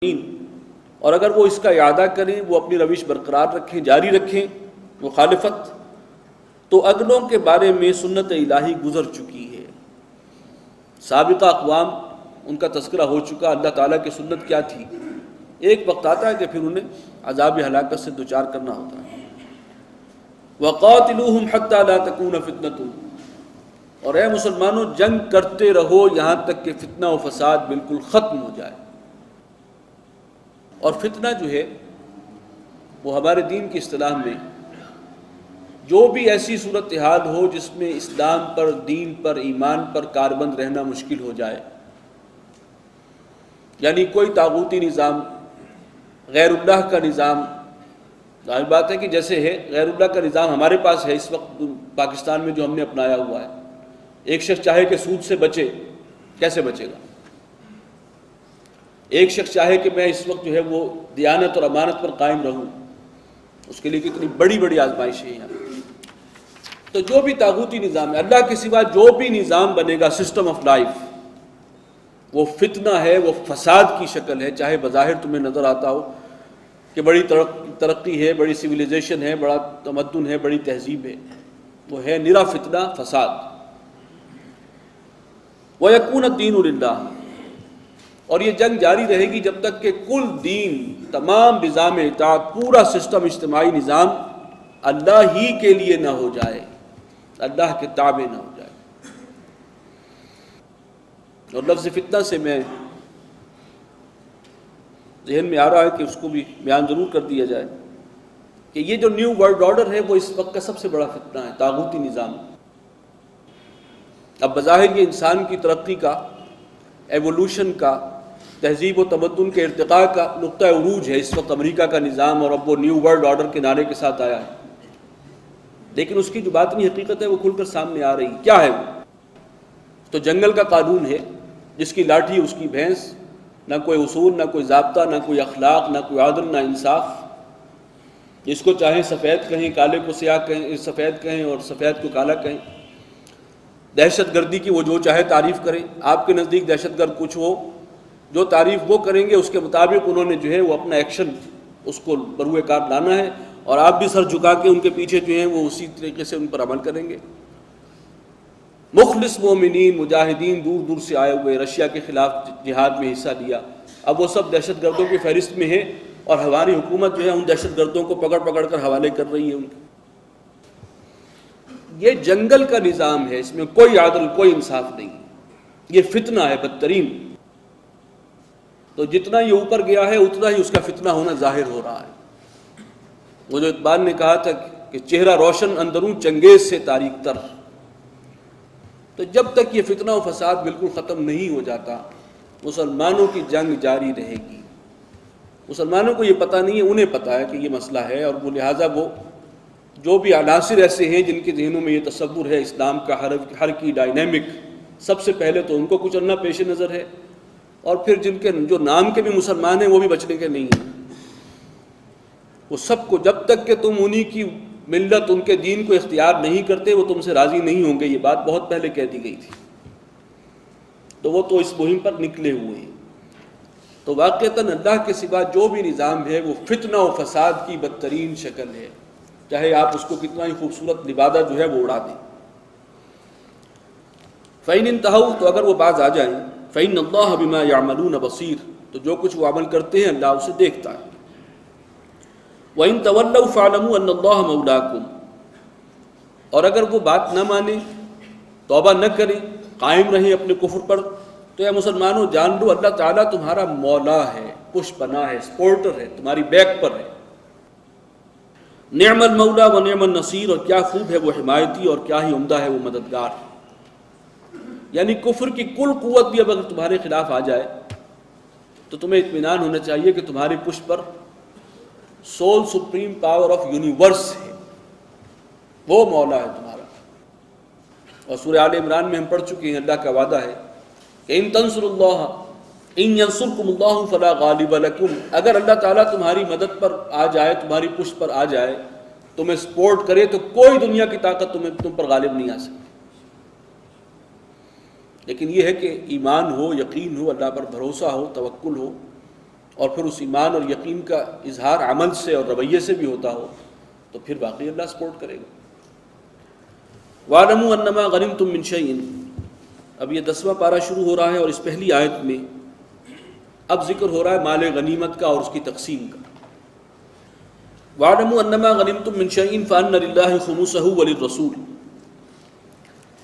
اور اگر وہ اس کا اعادہ کریں، وہ اپنی روش برقرار رکھیں، جاری رکھیں مخالفت، تو اگلوں کے بارے میں سنت الہی گزر چکی ہے۔ سابقہ اقوام ان کا تذکرہ ہو چکا، اللہ تعالیٰ کی سنت کیا تھی۔ ایک وقت آتا ہے کہ پھر انہیں عذاب ہلاکت سے دوچار کرنا ہوتا ہے۔ وَقَاتِلُوهُمْ حَتَّى لَا تَكُونَ فِتْنَةٌ، اور اے مسلمانوں جنگ کرتے رہو یہاں تک کہ فتنہ و فساد بالکل ختم ہو جائے۔ اور فتنہ جو ہے وہ ہمارے دین کی اصطلاح میں جو بھی ایسی صورتحال ہو جس میں اسلام پر، دین پر، ایمان پر کاربند رہنا مشکل ہو جائے، یعنی کوئی طاغوتی نظام، غیر اللہ کا نظام، ظاہر بات ہے کہ جیسے ہے غیر اللہ کا نظام ہمارے پاس ہے اس وقت پاکستان میں جو ہم نے اپنایا ہوا ہے۔ ایک شخص چاہے کہ سود سے بچے، کیسے بچے گا؟ ایک شخص چاہے کہ میں اس وقت جو ہے وہ دیانت اور امانت پر قائم رہوں، اس کے لیے کتنی بڑی بڑی آزمائشیں ہیں۔ تو جو بھی طاغوتی نظام ہے، اللہ کے سوا جو بھی نظام بنے گا، سسٹم آف لائف، وہ فتنہ ہے، وہ فساد کی شکل ہے، چاہے بظاہر تمہیں نظر آتا ہو کہ بڑی ترقی ہے، بڑی سویلائزیشن ہے، بڑا تمدن ہے، بڑی تہذیب ہے، وہ ہے نرا فتنہ، فساد۔ وَيَكُونَ الدِّينُ لِلَّهِ، اور یہ جنگ جاری رہے گی جب تک کہ کل دین، تمام نظام اطاعت، پورا سسٹم، اجتماعی نظام اللہ ہی کے لیے نہ ہو جائے، اللہ کے تابع نہ ہو جائے۔ اور لفظ فتنہ سے میں ذہن میں آ رہا ہے کہ اس کو بھی بیان ضرور کر دیا جائے کہ یہ جو نیو ورلڈ آرڈر ہے وہ اس وقت کا سب سے بڑا فتنہ ہے، طاغوتی نظام۔ اب بظاہر یہ انسان کی ترقی کا، ایوولوشن کا، تہذیب و تمدن کے ارتقاء کا نقطہ عروج ہے اس وقت امریکہ کا نظام، اور اب وہ نیو ورلڈ آرڈر کے نعرے کے ساتھ آیا ہے، لیکن اس کی جو باطنی حقیقت ہے وہ کھل کر سامنے آ رہی۔ کیا ہے وہ؟ تو جنگل کا قانون ہے، جس کی لاٹھی اس کی بھینس، نہ کوئی اصول، نہ کوئی ضابطہ، نہ کوئی اخلاق، نہ کوئی عدل، نہ انصاف۔ جس کو چاہیں سفید کہیں، کالے کو سیاہ کہیں، سفید کہیں اور سفید کو کالا کہیں۔ دہشت گردی کی وہ جو چاہے تعریف کریں، آپ کے نزدیک دہشت گرد کچھ ہو، جو تعریف وہ کریں گے اس کے مطابق انہوں نے جو ہے وہ اپنا ایکشن اس کو بروئے کار لانا ہے، اور آپ بھی سر جھکا کے ان کے پیچھے جو ہیں وہ اسی طریقے سے ان پر عمل کریں گے۔ مخلص مومنین، مجاہدین دور دور سے آئے ہوئے، رشیا کے خلاف جہاد میں حصہ لیا، اب وہ سب دہشت گردوں کی فہرست میں ہیں، اور ہماری حکومت جو ہے ان دہشت گردوں کو پکڑ پکڑ کر حوالے کر رہی ہے ان کے۔ یہ جنگل کا نظام ہے، اس میں کوئی عدل، کوئی انصاف نہیں، یہ فتنہ ہے بدترین۔ تو جتنا یہ اوپر گیا ہے اتنا ہی اس کا فتنہ ہونا ظاہر ہو رہا ہے۔ وہ جو اقبال نے کہا تھا کہ چہرہ روشن اندرون چنگیز سے تاریک تر۔ تو جب تک یہ فتنہ و فساد بالکل ختم نہیں ہو جاتا، مسلمانوں کی جنگ جاری رہے گی۔ مسلمانوں کو یہ پتہ نہیں ہے، انہیں پتہ ہے کہ یہ مسئلہ ہے، اور وہ لہٰذا وہ جو بھی عناصر ایسے ہیں جن کے ذہنوں میں یہ تصور ہے اسلام کا ہر کی ڈائنامک، سب سے پہلے تو ان کو کچلنا پیش نظر ہے، اور پھر جن کے جو نام کے بھی مسلمان ہیں وہ بھی بچنے کے نہیں ہیں۔ وہ سب کو، جب تک کہ تم انہی کی ملت، ان کے دین کو اختیار نہیں کرتے، وہ تم سے راضی نہیں ہوں گے۔ یہ بات بہت پہلے کہہ دی گئی تھی، تو وہ تو اس مہم پر نکلے ہوئے ہیں۔ تو واقعتاً اللہ کے سوا جو بھی نظام ہے وہ فتنہ و فساد کی بدترین شکل ہے، چاہے آپ اس کو کتنا ہی خوبصورت لبادہ جو ہے وہ اڑا دیں۔ فَإِنِ انْتَهَوْا، تو اگر وہ باز آ جائیں، فَإِنَّ اللَّهَ بِمَا يَعْمَلُونَ بَصِيرٌ، تو جو کچھ وہ عمل کرتے ہیں اللہ اسے دیکھتا ہے۔ وَإِن تَوَلَّوْا فَاعْلَمُوا أَنَّ اللَّهَ مَوْلَاكُمْ، اور اگر وہ بات نہ مانیں، توبہ نہ کریں، قائم رہیں اپنے کفر پر، تو اے مسلمانوں جان لو اللہ تعالیٰ تمہارا مولا ہے، پش پناہ ہے، سپورٹر ہے، تمہاری بیک پر ہے۔ نعم المولا و نعم النصیر، اور کیا خوب ہے وہ حمایتی اور کیا ہی عمدہ ہے وہ مددگار۔ یعنی کفر کی کل قوت بھی اب اگر تمہارے خلاف آ جائے تو تمہیں اطمینان ہونا چاہیے کہ تمہاری پشت پر soul supreme power of universe ہے، وہ مولا ہے تمہارا۔ اور سورہ آل عمران میں ہم پڑھ چکے ہیں، اللہ کا وعدہ ہے کہ ان تنصروا اللہ ان ینصرکم اللہ فلا غالب لکم، اگر اللہ تعالیٰ تمہاری مدد پر آ جائے، تمہاری پشت پر آ جائے، تمہیں سپورٹ کرے، تو کوئی دنیا کی طاقت تم پر غالب نہیں آ سکتی۔ لیکن یہ ہے کہ ایمان ہو، یقین ہو، اللہ پر بھروسہ ہو، توکل ہو، اور پھر اس ایمان اور یقین کا اظہار عمل سے اور رویے سے بھی ہوتا ہو تو پھر واقعی اللہ سپورٹ کرے گا۔ وَاعْلَمُوا أَنَّمَا غَنِمْتُم مِّن شَيْءٍ، اب یہ 10واں پارہ شروع ہو رہا ہے اور اس پہلی آیت میں اب ذکر ہو رہا ہے مال غنیمت کا اور اس کی تقسیم کا۔ وَاعْلَمُوا أَنَّمَا غَنِمْتُم مِّن شَيْءٍ فَأَنَّ لِلَّهِ خُمُسَهُ وَلِلرَّسُولِ،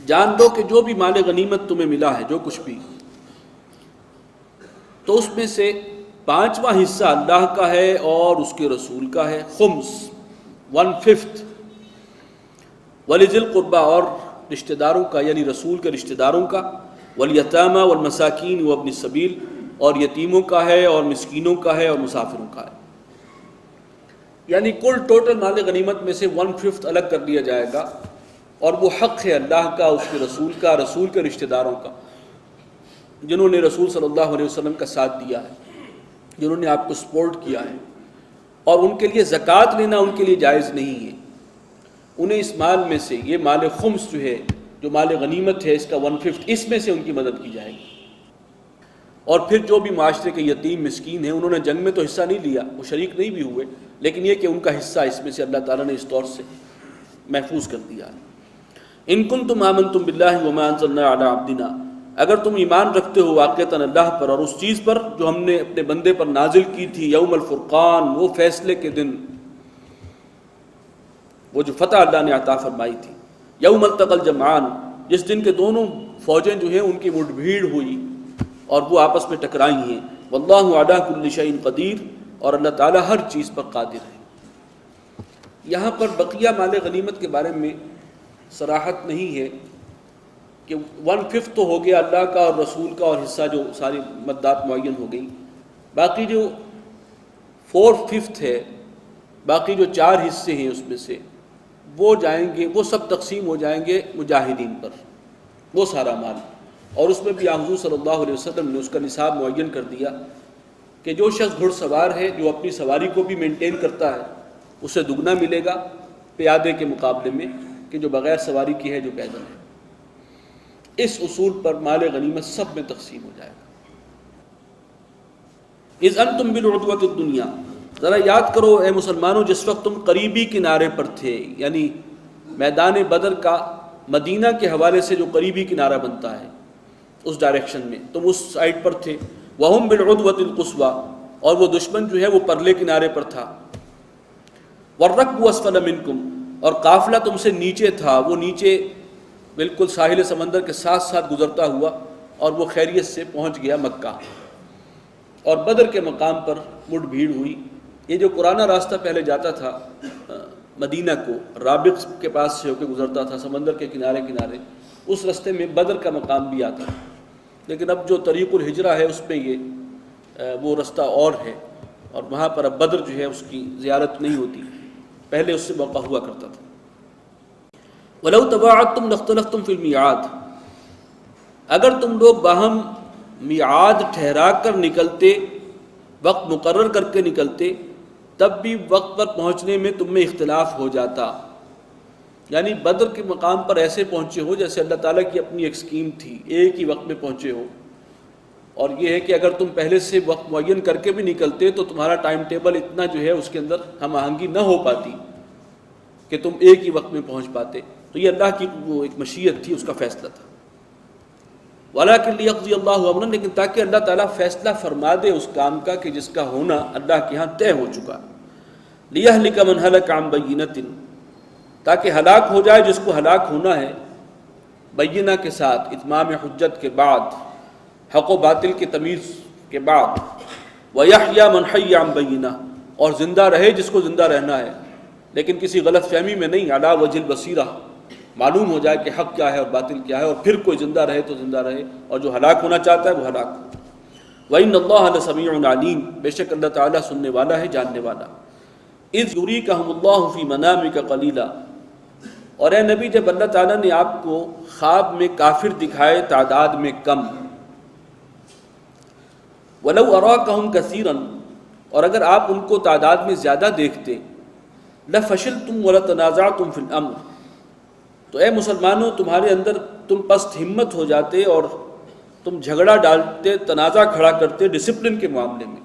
جان لو کہ جو بھی مال غنیمت تمہیں ملا ہے، جو کچھ بھی، تو اس میں سے 5واں حصہ اللہ کا ہے اور اس کے رسول کا ہے، خمس 1/5، وَلِذِي الْقُرْبَى اور رشتہ داروں کا یعنی رسول کے رشتہ داروں کا، وَالْيَتَامَى وَالْمَسَاكِينِ وَابْنِ السَّبِيلِ اور یتیموں کا ہے اور مسکینوں کا ہے اور مسافروں کا ہے، یعنی کل ٹوٹل مال غنیمت میں سے 1/5 الگ کر دیا جائے گا، اور وہ حق ہے اللہ کا، اس کے رسول کا، رسول کے رشتہ داروں کا، جنہوں نے رسول صلی اللہ علیہ وسلم کا ساتھ دیا ہے، جنہوں نے آپ کو سپورٹ کیا ہے، اور ان کے لیے زکوٰۃ لینا ان کے لیے جائز نہیں ہے۔ انہیں اس مال میں سے، یہ مال خمس جو ہے، جو مال غنیمت ہے، اس کا 1/5 اس میں سے ان کی مدد کی جائے گی۔ اور پھر جو بھی معاشرے کے یتیم مسکین ہیں، انہوں نے جنگ میں تو حصہ نہیں لیا، وہ شریک نہیں بھی ہوئے، لیکن یہ کہ ان کا حصہ اس میں سے اللہ تعالیٰ نے اس طور سے محفوظ کر دیا ہے۔ ان کنتم آمنتم باللہ وما انزلنا علی عبدنا، اگر تم ایمان رکھتے ہو واقعتاً اللہ پر اور اس چیز پر جو ہم نے اپنے بندے پر نازل کی تھی، یوم الفرقان، وہ فیصلے کے دن، وہ جو فتح اللہ نے عطا فرمائی تھی، یوم التقى الجمعان، جس دن کے دونوں فوجیں جو ہیں ان کی مٹ بھیڑ ہوئی اور وہ آپس میں ٹکرائی ہیں، واللہ علی کل شیء قدیر، اور اللہ تعالیٰ ہر چیز پر قادر ہے۔ یہاں پر بقیہ مال غنیمت کے بارے میں صراحت نہیں ہے کہ 1/5 تو ہو گیا اللہ کا اور رسول کا، اور حصہ جو ساری مدات معین ہو گئی، باقی جو 4/5 ہے، باقی جو 4 حصے ہیں اس میں سے وہ جائیں گے، وہ سب تقسیم ہو جائیں گے مجاہدین پر، وہ سارا مال۔ اور اس میں بھی حضور صلی اللہ علیہ وسلم نے اس کا نصاب معین کر دیا کہ جو شخص گھڑ سوار ہے، جو اپنی سواری کو بھی مینٹین کرتا ہے، اسے دگنا ملے گا پیادے کے مقابلے میں کہ جو بغیر سواری کی ہے، جو پیدل ہے۔ اس اصول پر مال غنیمت سب میں تقسیم ہو جائے گا۔ اذ انتم بالعدوۃ الدنیا، ذرا یاد کرو اے مسلمانوں جس وقت تم قریبی کنارے پر تھے، یعنی میدان بدر کا مدینہ کے حوالے سے جو قریبی کنارہ بنتا ہے اس ڈائریکشن میں تم اس سائڈ پر تھے، وہم بالعدوۃ القصویٰ، اور وہ دشمن جو ہے وہ پرلے کنارے پر تھا، والرکب اسفل منکم، اور قافلہ تم سے نیچے تھا، وہ نیچے بالکل ساحل سمندر کے ساتھ ساتھ گزرتا ہوا، اور وہ خیریت سے پہنچ گیا مکہ، اور بدر کے مقام پر مٹ بھیڑ ہوئی۔ یہ جو پرانا راستہ پہلے جاتا تھا مدینہ کو، رابغ کے پاس سے ہو کے گزرتا تھا سمندر کے کنارے کنارے، اس راستے میں بدر کا مقام بھی آتا ہے، لیکن اب جو طریق الہجرہ ہے اس میں یہ وہ رستہ اور ہے، اور وہاں پر اب بدر جو ہے اس کی زیارت نہیں ہوتی، پہلے اس سے موقع ہوا کرتا تھا۔ وَلَوْ تَبَاعَدْتُمْ لَاخْتَلَفْتُمْ فِي الْمِيعَادِ، اگر تم لوگ باہم میعاد ٹھہرا کر نکلتے، وقت مقرر کر کے نکلتے، تب بھی وقت پر پہنچنے میں تم میں اختلاف ہو جاتا، یعنی بدر کے مقام پر ایسے پہنچے ہو جیسے اللہ تعالیٰ کی اپنی ایک اسکیم تھی، ایک ہی وقت میں پہنچے ہو۔ اور یہ ہے کہ اگر تم پہلے سے وقت معین کر کے بھی نکلتے تو تمہارا ٹائم ٹیبل اتنا جو ہے اس کے اندر ہم آہنگی نہ ہو پاتی کہ تم ایک ہی وقت میں پہنچ پاتے، تو یہ اللہ کی وہ ایک مشیت تھی، اس کا فیصلہ تھا۔ وَلَٰكِن لِيَقْضِيَ اللَّهُ أَمْرًا، لیکن تاکہ اللہ تعالیٰ فیصلہ فرما دے اس کام کا کہ جس کا ہونا اللہ کے ہاں طے ہو چکا، لِيَهْلِكَ مَنْ هَلَكَ عَنْ بَيِّنَةٍ، تاکہ ہلاک ہو جائے جس کو ہلاک ہونا ہے بینہ کے ساتھ، اتمام حجت کے بعد، حق و باطل کی تمیز کے بعد، وَيَحْيَى مَنْ حَيَّ عَنْ بَيِّنَةٍ، اور زندہ رہے جس کو زندہ رہنا ہے، لیکن کسی غلط فہمی میں نہیں، عَلَى وَجْهِ الْبَصِيرَةِ، معلوم ہو جائے کہ حق کیا ہے اور باطل کیا ہے، اور پھر کوئی زندہ رہے تو زندہ رہے، اور جو ہلاک ہونا چاہتا ہے وہ ہلاک ہو۔ وَإِنَّ اللَّهَ لَسَمِيعٌ عَلِيمٌ، بے شک اللہ تعالیٰ سننے والا ہے، جاننے والا۔ اِذْ يُرِيكَهُمُ اللَّهُ فِي مَنَامِكَ قَلِيلًا، اور اے نبی جب اللہ تعالیٰ نے آپ کو خواب میں کافر دکھائے تعداد میں کم، وَلَوْ أَرَاكَهُمْ كَثِيرًا، اور اگر آپ ان کو تعداد میں زیادہ دیکھتے، لَفَشِلْتُمْ وَلَتَنَازَعْتُمْ فِي الْأَمْرِ، تو اے مسلمانوں تمہارے اندر تم پست ہمت ہو جاتے اور تم جھگڑا ڈالتے، تنازع کھڑا کرتے ڈسپلن کے معاملے میں،